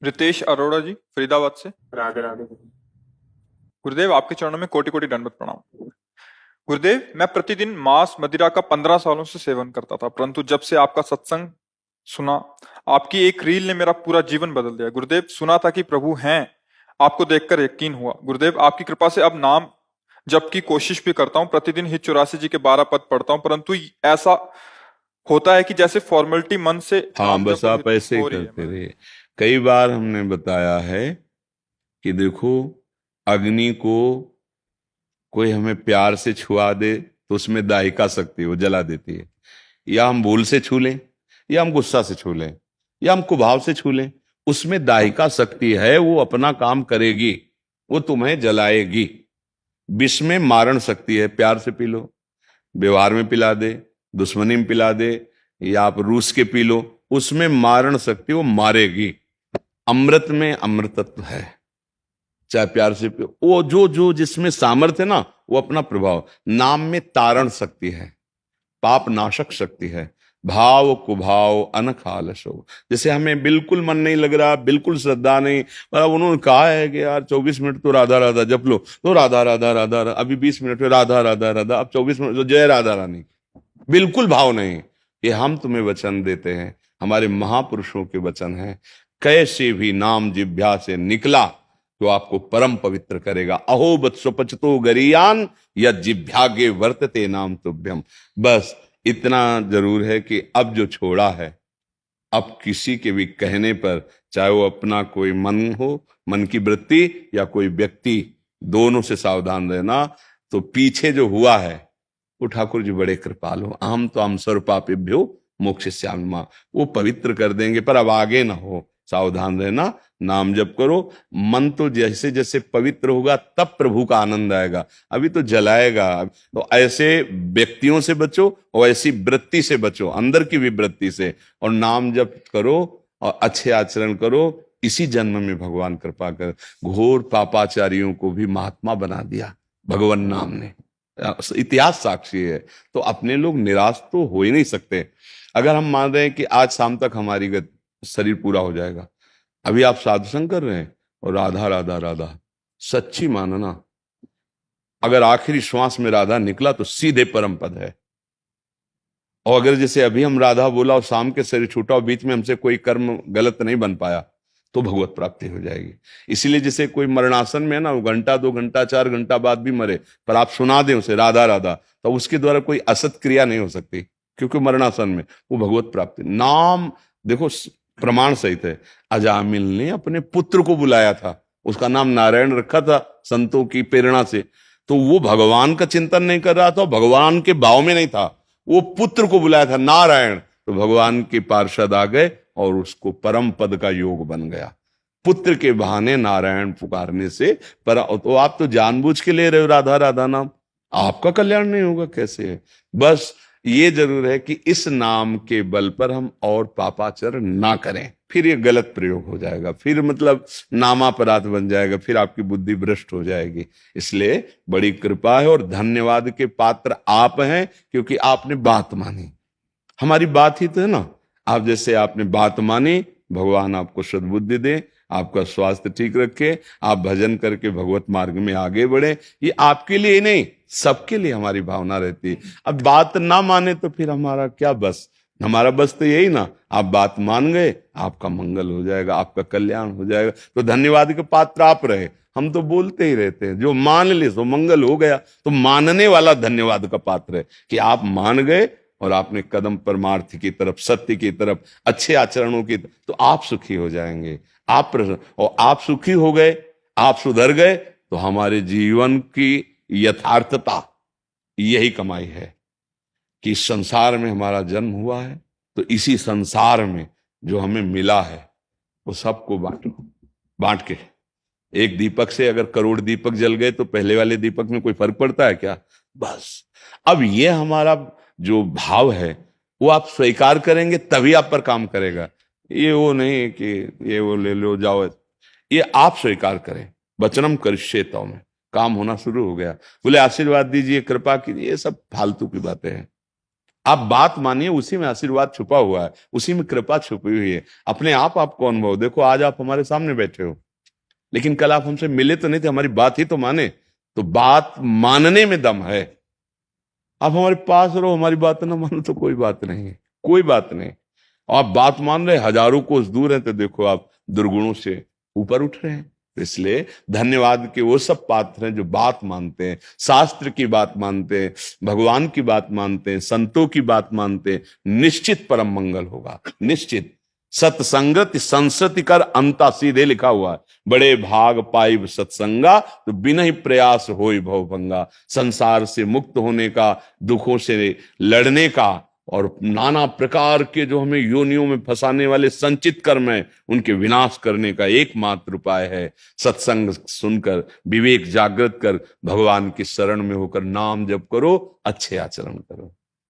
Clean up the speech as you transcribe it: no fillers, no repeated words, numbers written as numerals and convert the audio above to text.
रितेश अरोड़ा जी, फरीदाबाद से। राधे राधे। गुरुदेव, आपके चरणों में कोटि कोटि दंडवत प्रणाम। गुरुदेव, मैं प्रतिदिन मांस मदिरा का 15 सालों से सेवन करता था, परंतु जब से आपका सत्संग सुना, आपकी एक रील ने मेरा पूरा जीवन बदल दिया। गुरुदेव, सुना था कि प्रभु हैं, आपको देखकर यकीन हुआ। गुरुदेव, आपकी कृपा से अब नाम जप की कोशिश भी करता हूँ। प्रतिदिन हित 84 जी के 12 पद पढ़ता हूँ, परंतु ऐसा होता है कि जैसे फॉर्मेलिटी मन से हाँ, नाम बस जप आप ऐसे ही हो रही है। करते रहिए। कई बार हमने बताया है कि देखो, अग्नि को कोई हमें प्यार से छुआ दे तो उसमें दाहिका शक्ति वो जला देती है। या हम भूल से छू लें, या हम गुस्सा से छू लें, या हम कुभाव से छू लें, उसमें दाहिका शक्ति है, वो अपना काम करेगी, वो तुम्हें जलाएगी। विष में मारण शक्ति है, प्यार से पी लो, व्यवहार में पिला दे, दुश्मनी में पिला दे, या आप रूस के पी लो, उसमें मारण शक्ति वो मारेगी। अमृत में अमृतत्व है, चाहे प्यार से पियो। वो जो जो जिसमें सामर्थ्य है ना, वो अपना प्रभाव। नाम में तारण शक्ति है, पाप नाशक शक्ति है, भाव कुभाव अनख आलसो। जैसे हमें बिल्कुल मन नहीं लग रहा, बिल्कुल श्रद्धा नहीं, मतलब उन्होंने कहा है कि यार 24 मिनट तो राधा राधा जप लो, तो राधा राधा राधा अभी 20 मिनट में राधा राधा राधा, अब 24 मिनट तो जय राधा रानी, बिल्कुल भाव नहीं। ये हम तुम्हें वचन देते हैं, हमारे महापुरुषों के वचन हैं। कैसे भी नाम जिह्वा से निकला तो आपको परम पवित्र करेगा। अहो बत्सोपचतो गरियान या जिह्वागे वर्तते नाम तुभ्यम। बस इतना जरूर है कि अब जो छोड़ा है, अब किसी के भी कहने पर, चाहे वो अपना कोई मन हो, मन की वृत्ति, या कोई व्यक्ति, दोनों से सावधान रहना। तो पीछे जो हुआ है, वो ठाकुर जी बड़े कृपालु, अहम तो हम सर्वपापेभ्यो मोक्षयिष्यामि, वो पवित्र कर देंगे। पर अब आगे ना हो, सावधान रहना, नाम जप करो। मन तो जैसे जैसे पवित्र होगा तब प्रभु का आनंद आएगा, अभी तो जलाएगा। तो ऐसे व्यक्तियों से बचो और ऐसी वृत्ति से बचो, अंदर की भी वृत्ति से, और नाम जप करो और अच्छे आचरण करो। इसी जन्म में भगवान कृपा कर, घोर पापाचारियों को भी महात्मा बना दिया भगवान नाम ने, इतिहास साक्षी है। तो अपने लोग निराश तो हो ही नहीं सकते। अगर हम मान रहे हैं कि आज शाम तक हमारी शरीर पूरा हो जाएगा, अभी आप साधुसंग कर रहे हैं और राधा राधा राधा, सच्ची मानना, अगर आखिरी श्वास में राधा निकला तो सीधे परम पद है। और अगर जैसे अभी हम राधा बोला और शाम के शरीर छूटा और बीच में हमसे कोई कर्म गलत नहीं बन पाया, तो भगवत प्राप्ति हो जाएगी। इसीलिए जैसे कोई मरणासन में है ना, वो घंटा 2 घंटा 4 घंटा बाद भी मरे, पर आप सुना दें उसे राधा राधा, तो उसके द्वारा कोई असत क्रिया नहीं हो सकती, क्योंकि मरणासन में वो भगवत प्राप्ति। नाम देखो प्रमाण सहित है। अजामिल ने अपने पुत्र को बुलाया था, उसका नाम नारायण रखा था संतों की प्रेरणा से, तो वो भगवान का चिंतन नहीं कर रहा था, भगवान के भाव में नहीं था, वो पुत्र को बुलाया था नारायण, तो भगवान के पार्षद आ गए और उसको परम पद का योग बन गया। पुत्र के बहाने नारायण पुकारने से पर, तो आप तो जानबूझ के ले रहे हो राधा राधा नाम, आपका कल्याण नहीं होगा कैसे है। बस ये जरूर है कि इस नाम के बल पर हम और पापाचरण ना करें, फिर ये गलत प्रयोग हो जाएगा, फिर मतलब नामापराध बन जाएगा, फिर आपकी बुद्धि भ्रष्ट हो जाएगी। इसलिए बड़ी कृपा है और धन्यवाद के पात्र आप हैं, क्योंकि आपने बात मानी। हमारी बात ही तो है ना, आप जैसे आपने बात मानी, भगवान आपको सद्बुद्धि दे, आपका स्वास्थ्य ठीक रखे, आप भजन करके भगवत मार्ग में आगे बढ़े। ये आपके लिए ही नहीं, सबके लिए हमारी भावना रहती है। अब बात ना माने तो फिर हमारा क्या बस, हमारा बस तो यही ना, आप बात मान गए, आपका मंगल हो जाएगा, आपका कल्याण हो जाएगा। तो धन्यवाद के पात्र आप रहे, हम तो बोलते ही रहते हैं, जो मान ले सो मंगल हो गया। तो मानने वाला धन्यवाद का पात्र है कि आप मान गए और आपने कदम परमार्थ की तरफ, सत्य की तरफ, अच्छे आचरणों की, तो आप सुखी हो जाएंगे, आप प्रसन्न, और आप सुखी हो गए, आप सुधर गए, तो हमारे जीवन की यथार्थता यही कमाई है कि इस संसार में हमारा जन्म हुआ है, तो इसी संसार में जो हमें मिला है वो सबको बांटो। बांट के एक दीपक से अगर करोड़ दीपक जल गए तो पहले वाले दीपक में कोई फर्क पड़ता है क्या? बस अब ये हमारा जो भाव है वो आप स्वीकार करेंगे तभी आप पर काम करेगा। ये वो नहीं कि ये वो ले लो जाओ, ये आप स्वीकार करें। वचनम करिष्ये तव में काम होना शुरू हो गया। बोले आशीर्वाद दीजिए, कृपा कीजिए, ये सब फालतू की बातें हैं। आप बात मानिए, उसी में आशीर्वाद छुपा हुआ है, उसी में कृपा छुपी हुई है। अपने आप आपको अनुभव, देखो आज आप हमारे सामने बैठे हो, लेकिन कल आप हमसे मिले तो नहीं थे, हमारी बात ही तो माने। तो बात मानने में दम है। आप हमारे पास रहो, हमारी बात ना मानो तो कोई बात नहीं है, कोई बात नहीं। आप बात मान रहे, हजारों कोस दूर हैं, तो देखो आप दुर्गुणों से ऊपर उठ रहे हैं। तो इसलिए धन्यवाद के वो सब पात्र हैं जो बात मानते हैं, शास्त्र की बात मानते हैं, भगवान की बात मानते हैं, संतों की बात मानते हैं। निश्चित परम मंगल होगा, निश्चित। सत्संगति संसति कर अंता, सीधे लिखा हुआ है। बड़े भाग पाइब सत्संगा, तो बिना ही प्रयास होई भवभंगा। संसार से मुक्त होने का, दुखों से लड़ने का, और नाना प्रकार के जो हमें योनियों में फंसाने वाले संचित कर्म है, उनके विनाश करने का एकमात्र उपाय है सत्संग सुनकर, विवेक जागृत कर, भगवान की शरण में होकर नाम जप करो, अच्छे आचरण करो।